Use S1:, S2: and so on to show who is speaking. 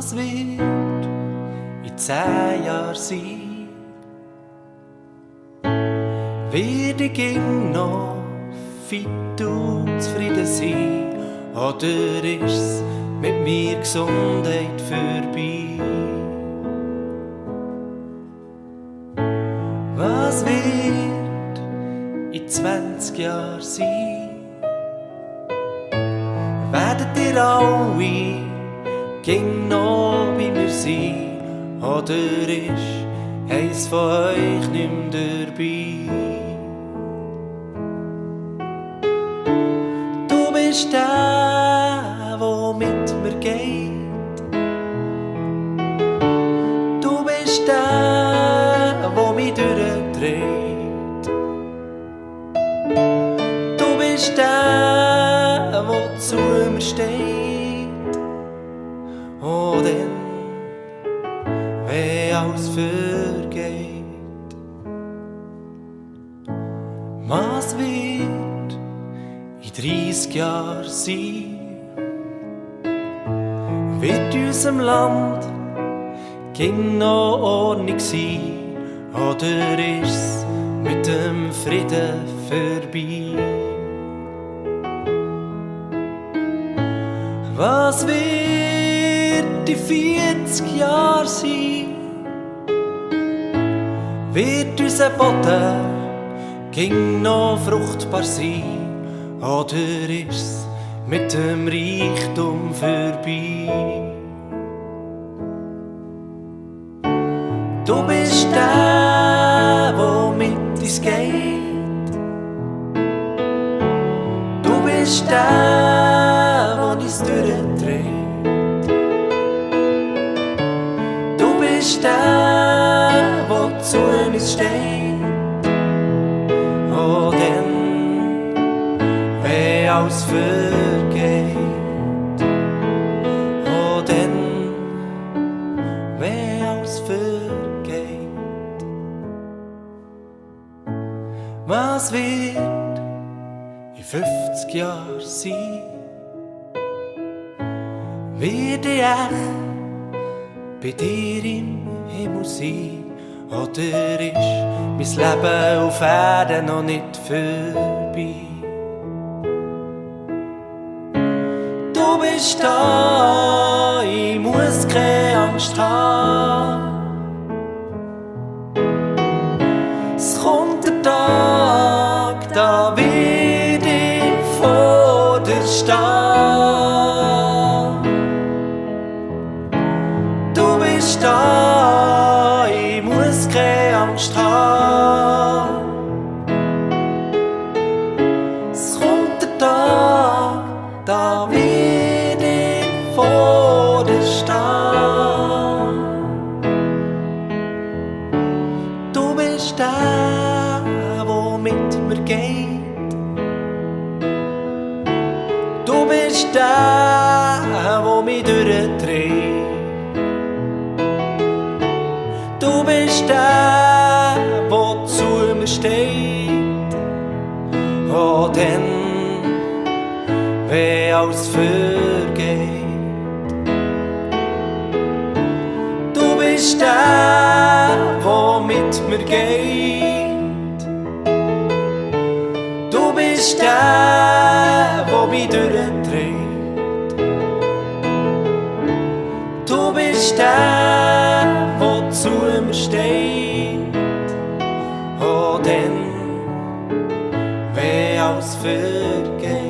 S1: Was wird in 10 Jahren sein? Werde ich noch fit und zufrieden sein? Oder ist's mit mir Gesundheit vorbei? Was wird in 20 Jahren sein? Werdet ihr alle ging noch bei mir sein? Oder ist eins von euch nicht mehr dabei? Du bist der, der mit mir geht. Du bist der, der mich durchdreht. Du bist der, der zu mir steht. Oh, dann, wenn alles vergeht. Was wird in 30 Jahren sein? Wird in unserem Land ging noch Ordnung sein? Oder ist's mit dem Frieden vorbei? Was wird in 40 Jahren sein? Wird unser Boden ging noch fruchtbar sein? Oder ist's mit dem Reichtum vorbei? Du bist der mit uns geht. Du bist der uns durchdreht. Du bist der zu uns steht. Oh, dann, wenn alles vergeht. Oh, dann, wenn alles vergeht. Was wird in 50 Jahren sein? Werde ich bei dir im Himmel sein? Oder ist mein Leben auf Erden noch nicht vorbei? Du bist da, ich muss keine Angst haben. Es kommt der Tag, da werd ich vor dir stehen. Du bist da, ich muss keine Angst haben. Es kommt der Tag, da werd ich vor dir stehen. Du bist der, mit mir geht. Du bist der mich durchdreht. Du bist der zu mir steht. Oh, dann, wenn alles vergeht. Du bist der mit mir geht. Du bist der mich durchdreht. Du bist der zu mir steht. Oh, dann, wenn alles vergeht.